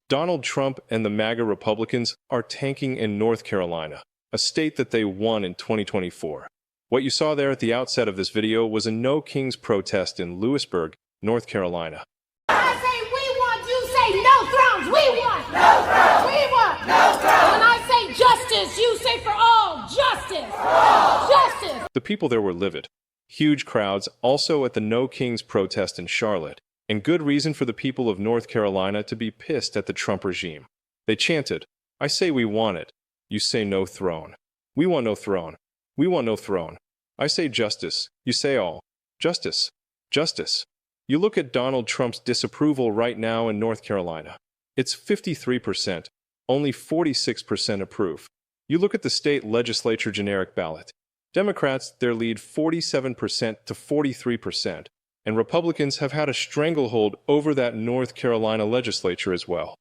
Donald Trump and the MAGA Republicans are tanking in North Carolina, a state that they won in 2024. What you saw there at the outset of this video was a No Kings protest in Lewisburg, North Carolina. I say we want, you say no thrones. We want no thrones. We want no thrones. When I say justice, you say for all justice. For all justice. The people there were livid. Huge crowds also at the No Kings protest in Charlotte, and good reason for the people of North Carolina to be pissed at the Trump regime. They chanted, "I say we want it. You say no throne. We want no throne. We want no throne. I say justice. You say all. Justice. Justice." You look at Donald Trump's disapproval right now in North Carolina. It's 53%, only 46% approve. You look at the state legislature generic ballot. Democrats, their lead 47% to 43%, and Republicans have had a stranglehold over that North Carolina legislature as well.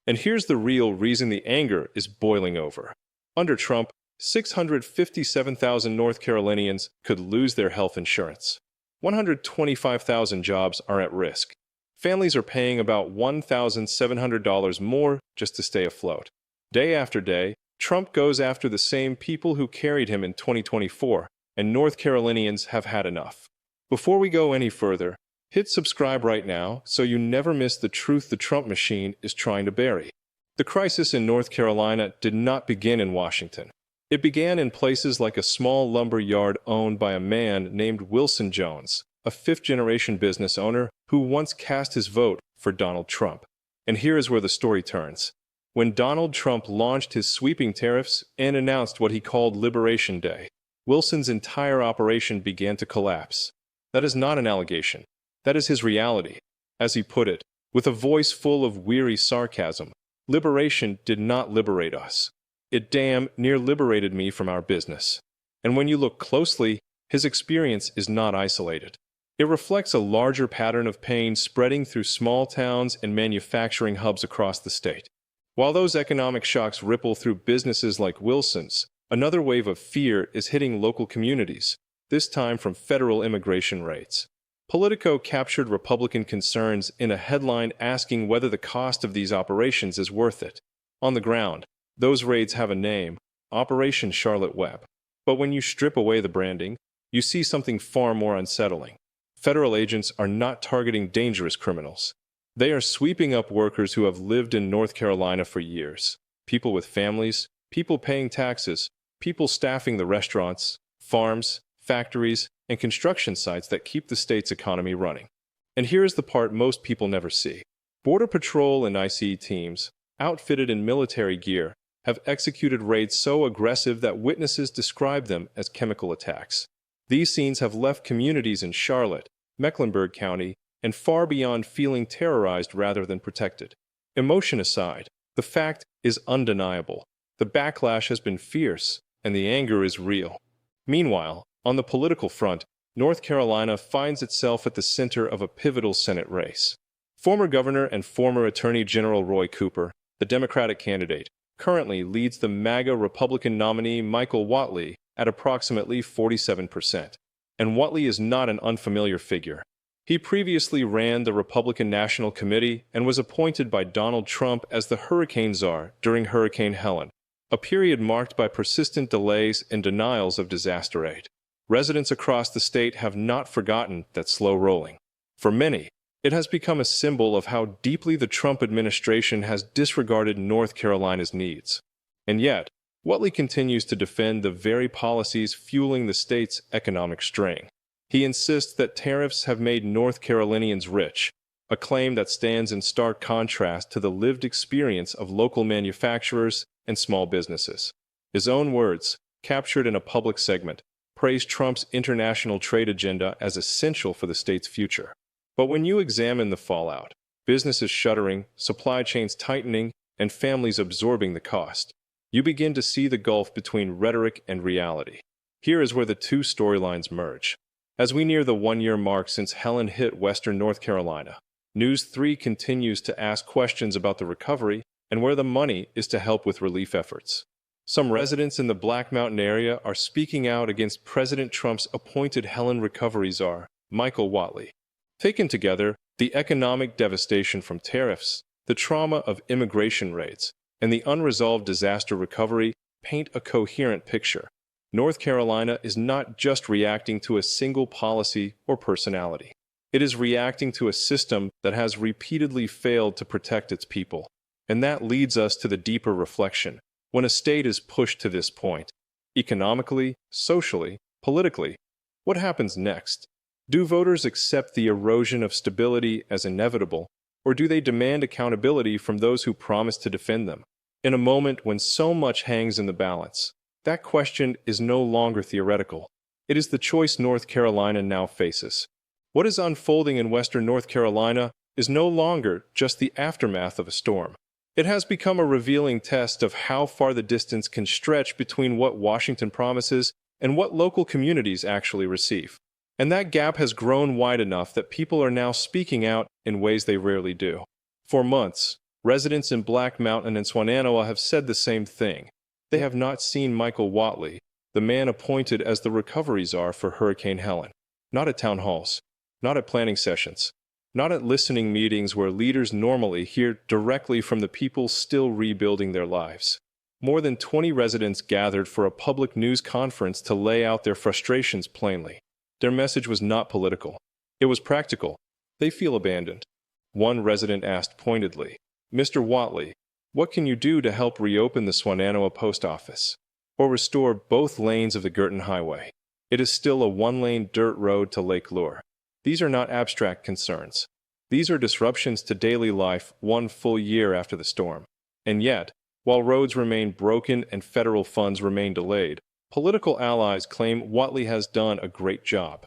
And here's the real reason the anger is boiling over. Under Trump, 657,000 North Carolinians could lose their health insurance. 125,000 jobs are at risk. Families are paying about $1,700 more just to stay afloat. Day after day, Trump goes after the same people who carried him in 2024, and North Carolinians have had enough. Before we go any further, hit subscribe right now so you never miss the truth the Trump machine is trying to bury. The crisis in North Carolina did not begin in Washington. It began in places like a small lumber yard owned by a man named Wilson Jones, a fifth-generation business owner who once cast his vote for Donald Trump. And here is where the story turns. When Donald Trump launched his sweeping tariffs and announced what he called Liberation Day, Wilson's entire operation began to collapse. That is not an allegation. That is his reality. As he put it, with a voice full of weary sarcasm, liberation did not liberate us. It damn near liberated me from our business. And when you look closely, his experience is not isolated. It reflects a larger pattern of pain spreading through small towns and manufacturing hubs across the state. While those economic shocks ripple through businesses like Wilson's, another wave of fear is hitting local communities, this time from federal immigration raids. Politico captured Republican concerns in a headline asking whether the cost of these operations is worth it. On the ground, those raids have a name, Operation Charlotte Web. But when you strip away the branding, you see something far more unsettling. Federal agents are not targeting dangerous criminals. They are sweeping up workers who have lived in North Carolina for years. People with families, people paying taxes, people staffing the restaurants, farms, factories, and construction sites that keep the state's economy running. And here is the part most people never see. Border Patrol and ICE teams, outfitted in military gear, have executed raids so aggressive that witnesses describe them as chemical attacks. These scenes have left communities in Charlotte, Mecklenburg County, and far beyond feeling terrorized rather than protected. Emotion aside, the fact is undeniable. The backlash has been fierce, and the anger is real. Meanwhile, on the political front, North Carolina finds itself at the center of a pivotal Senate race. Former Governor and former Attorney General Roy Cooper, the Democratic candidate, currently leads the MAGA Republican nominee Michael Watley at approximately 47%. And Watley is not an unfamiliar figure. He previously ran the Republican National Committee and was appointed by Donald Trump as the hurricane czar during Hurricane Helen, a period marked by persistent delays and denials of disaster aid. Residents across the state have not forgotten that slow rolling. For many, it has become a symbol of how deeply the Trump administration has disregarded North Carolina's needs. And yet, Watley continues to defend the very policies fueling the state's economic strain. He insists that tariffs have made North Carolinians rich, a claim that stands in stark contrast to the lived experience of local manufacturers and small businesses. His own words, captured in a public segment, praised Trump's international trade agenda as essential for the state's future. But when you examine the fallout, businesses shuttering, supply chains tightening, and families absorbing the cost, you begin to see the gulf between rhetoric and reality. Here is where the two storylines merge. As we near the one-year mark since Helen hit western North Carolina, News 3 continues to ask questions about the recovery and where the money is to help with relief efforts. Some residents in the Black Mountain area are speaking out against President Trump's appointed Helen recovery czar, Michael Watley. Taken together, the economic devastation from tariffs, the trauma of immigration raids, and the unresolved disaster recovery paint a coherent picture. North Carolina is not just reacting to a single policy or personality. It is reacting to a system that has repeatedly failed to protect its people. And that leads us to the deeper reflection. When a state is pushed to this point, economically, socially, politically, what happens next? Do voters accept the erosion of stability as inevitable, or do they demand accountability from those who promise to defend them? In a moment when so much hangs in the balance, that question is no longer theoretical. It is the choice North Carolina now faces. What is unfolding in Western North Carolina is no longer just the aftermath of a storm. It has become a revealing test of how far the distance can stretch between what Washington promises and what local communities actually receive. And that gap has grown wide enough that people are now speaking out in ways they rarely do. For months, residents in Black Mountain and Swannanoa have said the same thing. They have not seen Michael Watley, the man appointed as the recovery czar for Hurricane Helen. Not at town halls, not at planning sessions, not at listening meetings where leaders normally hear directly from the people still rebuilding their lives. More than 20 residents gathered for a public news conference to lay out their frustrations plainly. Their message was not political. It was practical. They feel abandoned. One resident asked pointedly, "Mr. Watley, what can you do to help reopen the Swannanoa post office? Or restore both lanes of the Girton Highway? It is still a one-lane dirt road to Lake Lure." These are not abstract concerns. These are disruptions to daily life one full year after the storm. And yet, while roads remain broken and federal funds remain delayed, political allies claim Watley has done a great job.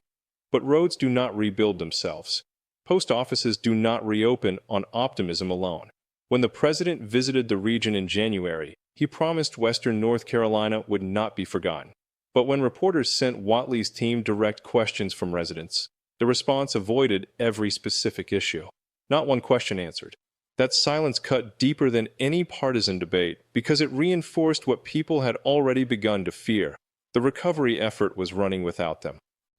But roads do not rebuild themselves. Post offices do not reopen on optimism alone. When the president visited the region in January, he promised Western North Carolina would not be forgotten. But when reporters sent Watley's team direct questions from residents, the response avoided every specific issue. Not one question answered. That silence cut deeper than any partisan debate because it reinforced what people had already begun to fear. The recovery effort was running without them.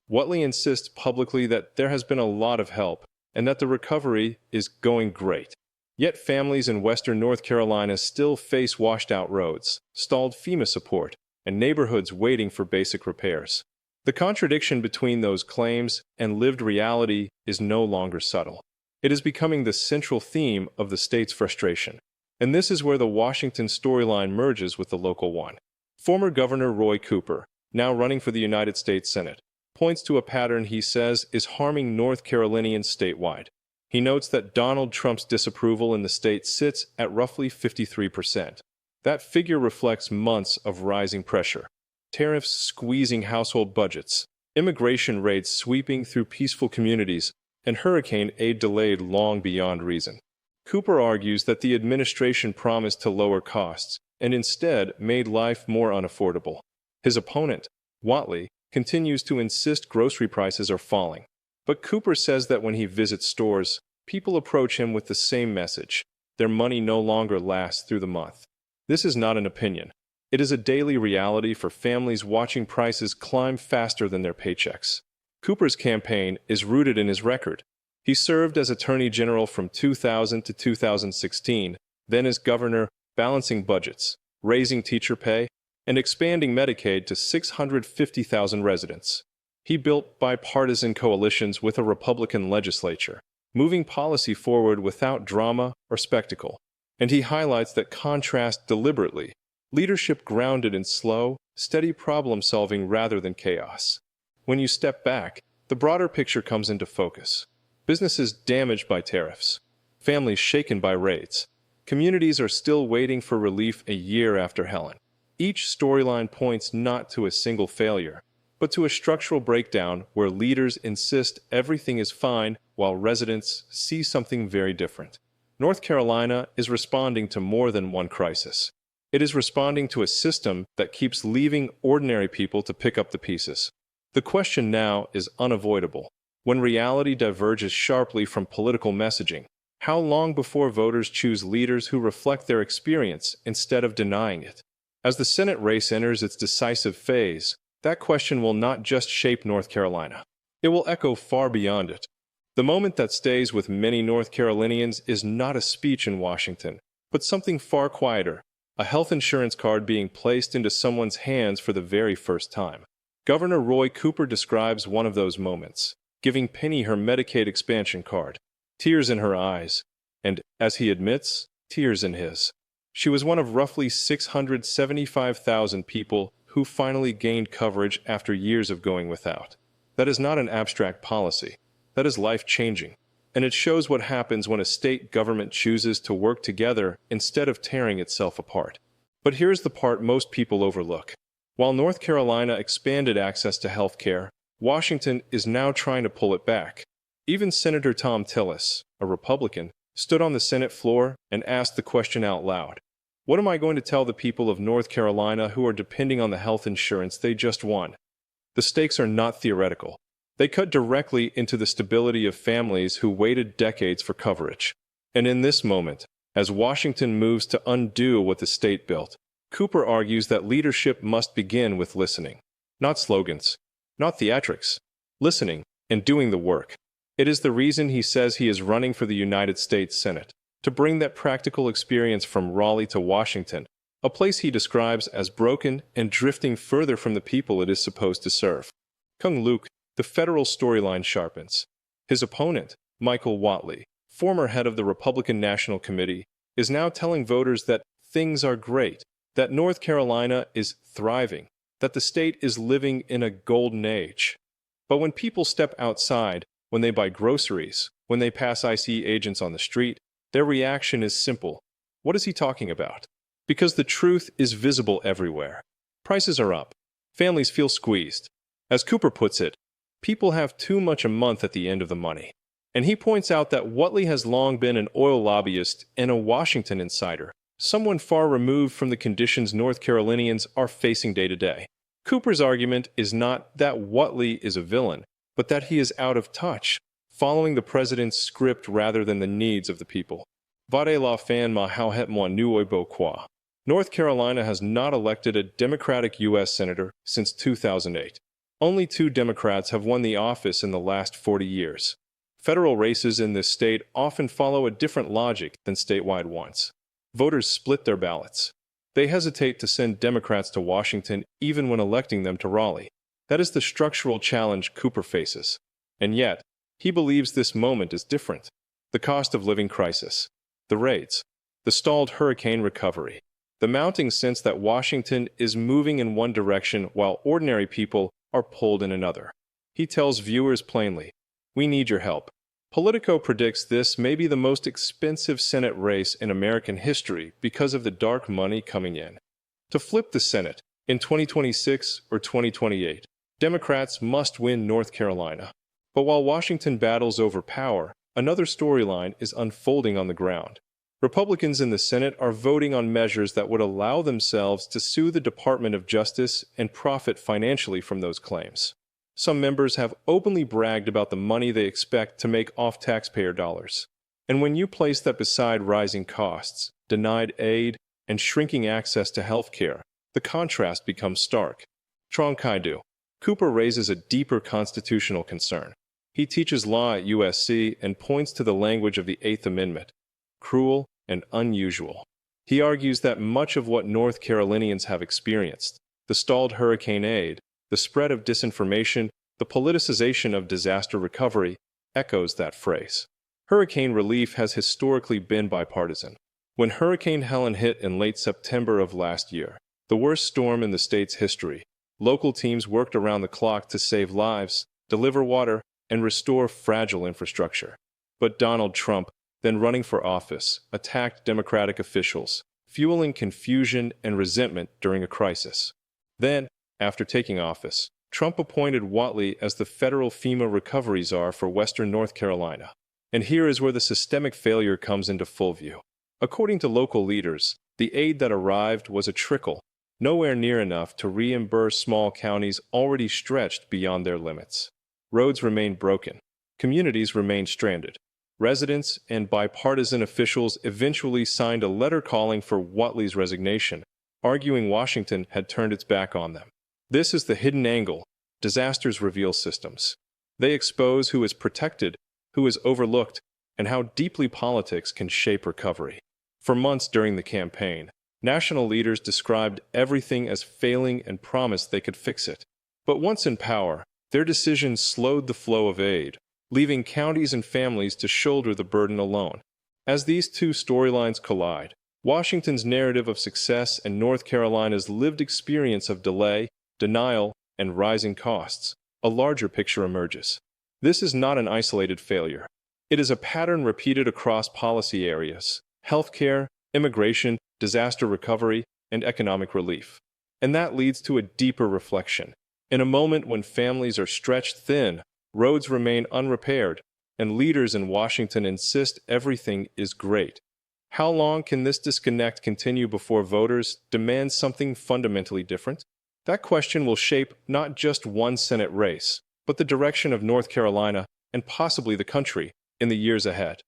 Watley insists publicly that there has been a lot of help and that the recovery is going great. Yet families in Western North Carolina still face washed-out roads, stalled FEMA support, and neighborhoods waiting for basic repairs. The contradiction between those claims and lived reality is no longer subtle. It is becoming the central theme of the state's frustration. And this is where the Washington storyline merges with the local one. Former Governor Roy Cooper, now running for the United States Senate, points to a pattern he says is harming North Carolinians statewide. He notes that Donald Trump's disapproval in the state sits at roughly 53%. That figure reflects months of rising pressure. Tariffs squeezing household budgets, immigration raids sweeping through peaceful communities, and hurricane aid delayed long beyond reason. Cooper argues that the administration promised to lower costs and instead made life more unaffordable. His opponent, Watley, continues to insist grocery prices are falling. But Cooper says that when he visits stores, people approach him with the same message. Their money no longer lasts through the month. This is not an opinion. It is a daily reality for families watching prices climb faster than their paychecks. Cooper's campaign is rooted in his record. He served as Attorney General from 2000 to 2016, then as governor, balancing budgets, raising teacher pay, and expanding Medicaid to 650,000 residents. He built bipartisan coalitions with a Republican legislature, moving policy forward without drama or spectacle. And he highlights that contrast deliberately. Leadership grounded in slow, steady problem-solving rather than chaos. When you step back, the broader picture comes into focus. Businesses damaged by tariffs, families shaken by raids. Communities are still waiting for relief a year after Helen. Each storyline points not to a single failure, but to a structural breakdown where leaders insist everything is fine while residents see something very different. North Carolina is responding to more than one crisis. It is responding to a system that keeps leaving ordinary people to pick up the pieces. The question now is unavoidable. When reality diverges sharply from political messaging, how long before voters choose leaders who reflect their experience instead of denying it? As the Senate race enters its decisive phase, that question will not just shape North Carolina. It will echo far beyond it. The moment that stays with many North Carolinians is not a speech in Washington, but something far quieter, a health insurance card being placed into someone's hands for the very first time. Governor Roy Cooper describes one of those moments, giving Penny her Medicaid expansion card, tears in her eyes, and, as he admits, tears in his. She was one of roughly 675,000 people who finally gained coverage after years of going without. That is not an abstract policy. That is life-changing, and it shows what happens when a state government chooses to work together instead of tearing itself apart. But here's the part most people overlook. While North Carolina expanded access to health care, Washington is now trying to pull it back. Even Senator Tom Tillis, a Republican, stood on the Senate floor and asked the question out loud. What am I going to tell the people of North Carolina who are depending on the health insurance they just won? The stakes are not theoretical. They cut directly into the stability of families who waited decades for coverage. And in this moment, as Washington moves to undo what the state built, Cooper argues that leadership must begin with listening. Not slogans, not theatrics. Listening and doing the work. It is the reason he says he is running for the United States Senate, to bring that practical experience from Raleigh to Washington, a place he describes as broken and drifting further from the people it is supposed to serve. Kung Luke, the federal storyline sharpens. His opponent, Michael Watley, former head of the Republican National Committee, is now telling voters that things are great, that North Carolina is thriving, that the state is living in a golden age. But when people step outside, when they buy groceries, when they pass ICE agents on the street, their reaction is simple. What is he talking about? Because the truth is visible everywhere. Prices are up. Families feel squeezed. As Cooper puts it, people have too much a month at the end of the money. And he points out that Watley has long been an oil lobbyist and a Washington insider, someone far removed from the conditions North Carolinians are facing day to day. Cooper's argument is not that Watley is a villain, but that he is out of touch, following the president's script rather than the needs of the people. Vade la fin ma hauhet moi nuoi beaucoup. North Carolina has not elected a Democratic U.S. Senator since 2008. Only 2 Democrats have won the office in the last 40 years. Federal races in this state often follow a different logic than statewide ones. Voters split their ballots. They hesitate to send Democrats to Washington even when electing them to Raleigh. That is the structural challenge Cooper faces. And yet, he believes this moment is different. The cost of living crisis, the raids, the stalled hurricane recovery, the mounting sense that Washington is moving in one direction while ordinary people are pulled in another. He tells viewers plainly, "We need your help." Politico predicts this may be the most expensive Senate race in American history because of the dark money coming in. To flip the Senate in 2026 or 2028, Democrats must win North Carolina. But while Washington battles over power, another storyline is unfolding on the ground. Republicans in the Senate are voting on measures that would allow themselves to sue the Department of Justice and profit financially from those claims. Some members have openly bragged about the money they expect to make off taxpayer dollars. And when you place that beside rising costs, denied aid, and shrinking access to health care, the contrast becomes stark. Trong Kaidu. Cooper raises a deeper constitutional concern. He teaches law at USC and points to the language of the Eighth Amendment, cruel and unusual. He argues that much of what North Carolinians have experienced, the stalled hurricane aid, the spread of disinformation, the politicization of disaster recovery, echoes that phrase. Hurricane relief has historically been bipartisan. When Hurricane Helen hit in late September of last year, the worst storm in the state's history, local teams worked around the clock to save lives, deliver water, and restore fragile infrastructure. But Donald Trump, then running for office, attacked Democratic officials, fueling confusion and resentment during a crisis. Then, after taking office, Trump appointed Watley as the federal FEMA recovery czar for Western North Carolina. And here is where the systemic failure comes into full view. According to local leaders, the aid that arrived was a trickle, nowhere near enough to reimburse small counties already stretched beyond their limits. Roads remained broken. Communities remained stranded. Residents and bipartisan officials eventually signed a letter calling for Watley's resignation, arguing Washington had turned its back on them. This is the hidden angle. Disasters reveal systems. They expose who is protected, who is overlooked, and how deeply politics can shape recovery. For months during the campaign, national leaders described everything as failing and promised they could fix it. But once in power, their decisions slowed the flow of aid, leaving counties and families to shoulder the burden alone. As these two storylines collide, Washington's narrative of success and North Carolina's lived experience of delay, denial, and rising costs, a larger picture emerges. This is not an isolated failure. It is a pattern repeated across policy areas: healthcare, immigration, disaster recovery, and economic relief. And that leads to a deeper reflection. In a moment when families are stretched thin, roads remain unrepaired, and leaders in Washington insist everything is great, how long can this disconnect continue before voters demand something fundamentally different? That question will shape not just one Senate race, but the direction of North Carolina and possibly the country in the years ahead.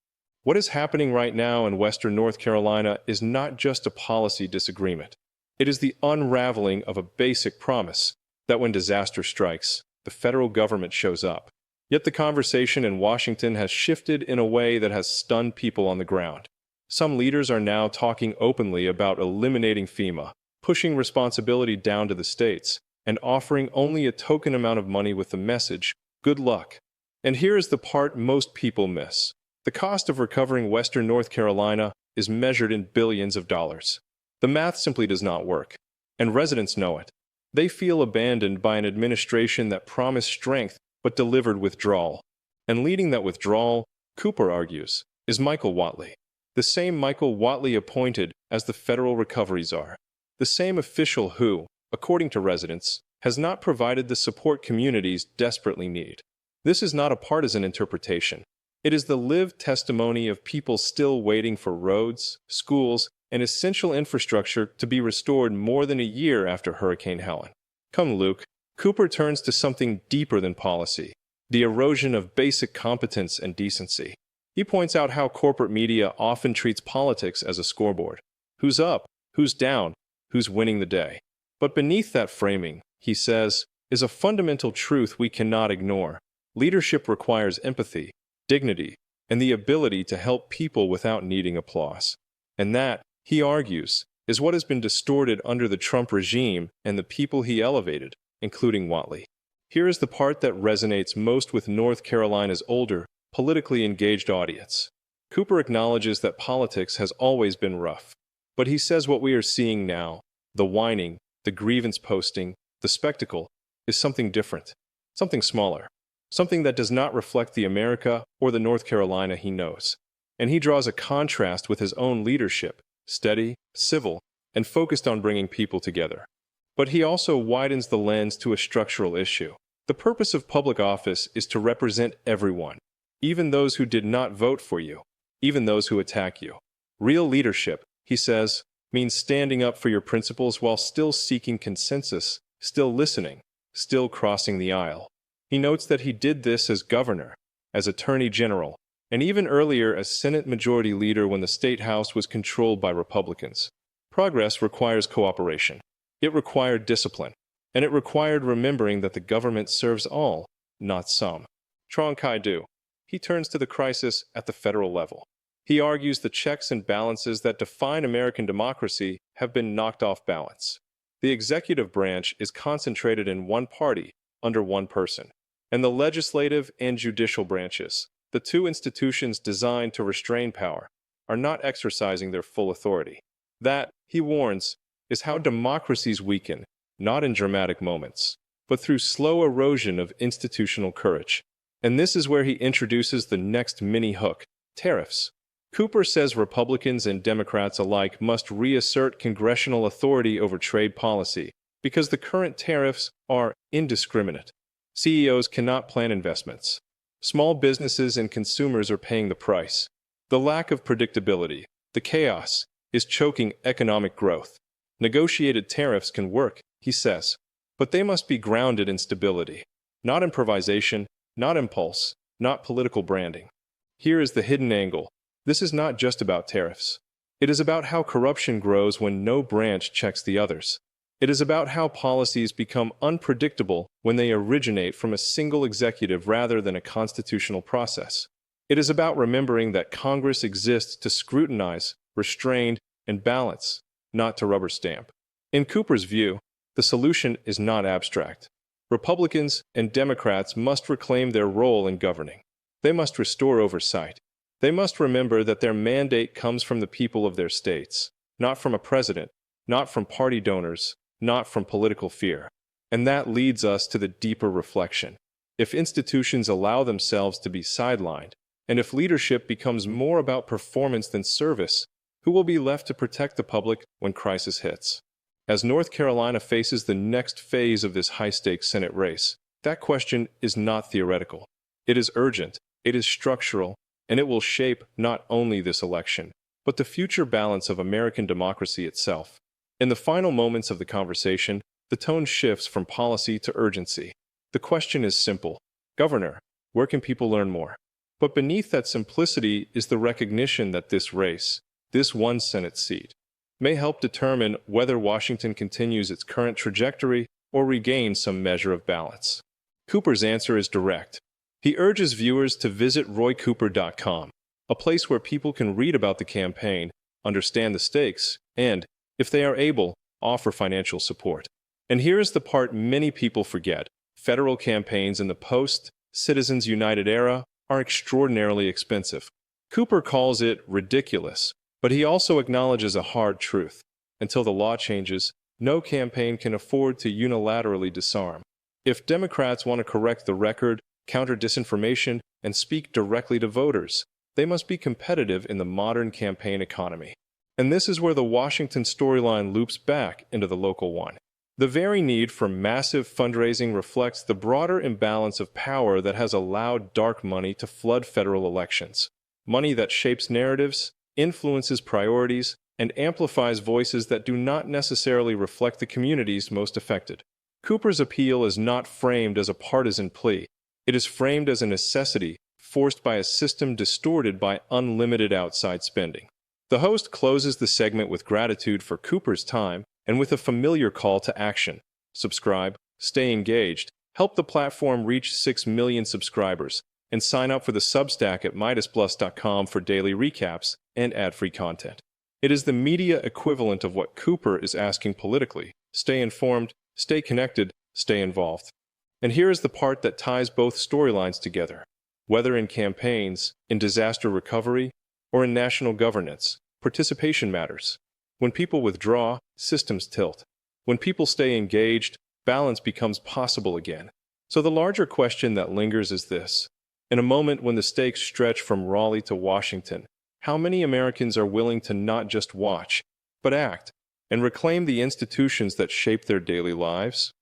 What is happening right now in Western North Carolina is not just a policy disagreement. It is the unraveling of a basic promise that when disaster strikes, the federal government shows up. Yet the conversation in Washington has shifted in a way that has stunned people on the ground. Some leaders are now talking openly about eliminating FEMA, pushing responsibility down to the states, and offering only a token amount of money with the message, "Good luck." And here is the part most people miss. The cost of recovering Western North Carolina is measured in billions of dollars. The math simply does not work, and residents know it. They feel abandoned by an administration that promised strength but delivered withdrawal. And leading that withdrawal, Cooper argues, is Michael Watley. The same Michael Watley appointed as the federal recovery czar. The same official who, according to residents, has not provided the support communities desperately need. This is not a partisan interpretation. It is the lived testimony of people still waiting for roads, schools, and essential infrastructure to be restored more than a year after Hurricane Helen. Come Luke, Cooper turns to something deeper than policy, the erosion of basic competence and decency. He points out how corporate media often treats politics as a scoreboard. Who's up? Who's down? Who's winning the day? But beneath that framing, he says, is a fundamental truth we cannot ignore. Leadership requires empathy, dignity, and the ability to help people without needing applause. And that, he argues, is what has been distorted under the Trump regime and the people he elevated, including Watley. Here is the part that resonates most with North Carolina's older, politically engaged audience. Cooper acknowledges that politics has always been rough, but he says what we are seeing now, the whining, the grievance posting, the spectacle, is something different, something smaller, something that does not reflect the America or the North Carolina he knows. And he draws a contrast with his own leadership, steady, civil, and focused on bringing people together. But he also widens the lens to a structural issue. The purpose of public office is to represent everyone, even those who did not vote for you, even those who attack you. Real leadership, he says, means standing up for your principles while still seeking consensus, still listening, still crossing the aisle. He notes that he did this as governor, as attorney general, and even earlier as Senate Majority Leader when the state house was controlled by Republicans. Progress requires cooperation. It required discipline, and it required remembering that the government serves all, not some. Trong Kai-du. He turns to the crisis at the federal level. He argues the checks and balances that define American democracy have been knocked off balance. The executive branch is concentrated in one party, under one person, and the legislative and judicial branches, the two institutions designed to restrain power, are not exercising their full authority. That, he warns, is how democracies weaken, not in dramatic moments, but through slow erosion of institutional courage. And this is where he introduces the next mini-hook, tariffs. Cooper says Republicans and Democrats alike must reassert congressional authority over trade policy because the current tariffs are indiscriminate. CEOs cannot plan investments. Small businesses and consumers are paying the price. The lack of predictability, the chaos, is choking economic growth. Negotiated tariffs can work, he says, but they must be grounded in stability, not improvisation, not impulse, not political branding. Here is the hidden angle. This is not just about tariffs. It is about how corruption grows when no branch checks the others. It is about how policies become unpredictable when they originate from a single executive rather than a constitutional process. It is about remembering that Congress exists to scrutinize, restrain, and balance, not to rubber stamp. In Cooper's view, the solution is not abstract. Republicans and Democrats must reclaim their role in governing. They must restore oversight. They must remember that their mandate comes from the people of their states, not from a president, not from party donors, not from political fear. And that leads us to the deeper reflection. If institutions allow themselves to be sidelined, and if leadership becomes more about performance than service, who will be left to protect the public when crisis hits? As North Carolina faces the next phase of this high-stakes Senate race, that question is not theoretical. It is urgent, it is structural, and it will shape not only this election, but the future balance of American democracy itself. In the final moments of the conversation, the tone shifts from policy to urgency. The question is simple. Governor, where can people learn more? But beneath that simplicity is the recognition that this race, this one Senate seat, may help determine whether Washington continues its current trajectory or regains some measure of balance. Cooper's answer is direct. He urges viewers to visit roycooper.com, a place where people can read about the campaign, understand the stakes, and, if they are able, offer financial support. And here is the part many people forget. Federal campaigns in the post-Citizens United era are extraordinarily expensive. Cooper calls it ridiculous, but he also acknowledges a hard truth. Until the law changes, no campaign can afford to unilaterally disarm. If Democrats want to correct the record, counter disinformation, and speak directly to voters, they must be competitive in the modern campaign economy. And this is where the Washington storyline loops back into the local one. The very need for massive fundraising reflects the broader imbalance of power that has allowed dark money to flood federal elections. Money that shapes narratives, influences priorities, and amplifies voices that do not necessarily reflect the communities most affected. Cooper's appeal is not framed as a partisan plea. It is framed as a necessity forced by a system distorted by unlimited outside spending. The host closes the segment with gratitude for Cooper's time and with a familiar call to action. Subscribe, stay engaged, help the platform reach 6 million subscribers, and sign up for the Substack at MidasPlus.com for daily recaps and ad-free content. It is the media equivalent of what Cooper is asking politically. Stay informed, stay connected, stay involved. And here is the part that ties both storylines together. Whether in campaigns, in disaster recovery, or in national governance, participation matters. When people withdraw, systems tilt. When people stay engaged, balance becomes possible again. So the larger question that lingers is this. In a moment when the stakes stretch from Raleigh to Washington, how many Americans are willing to not just watch, but act, and reclaim the institutions that shape their daily lives?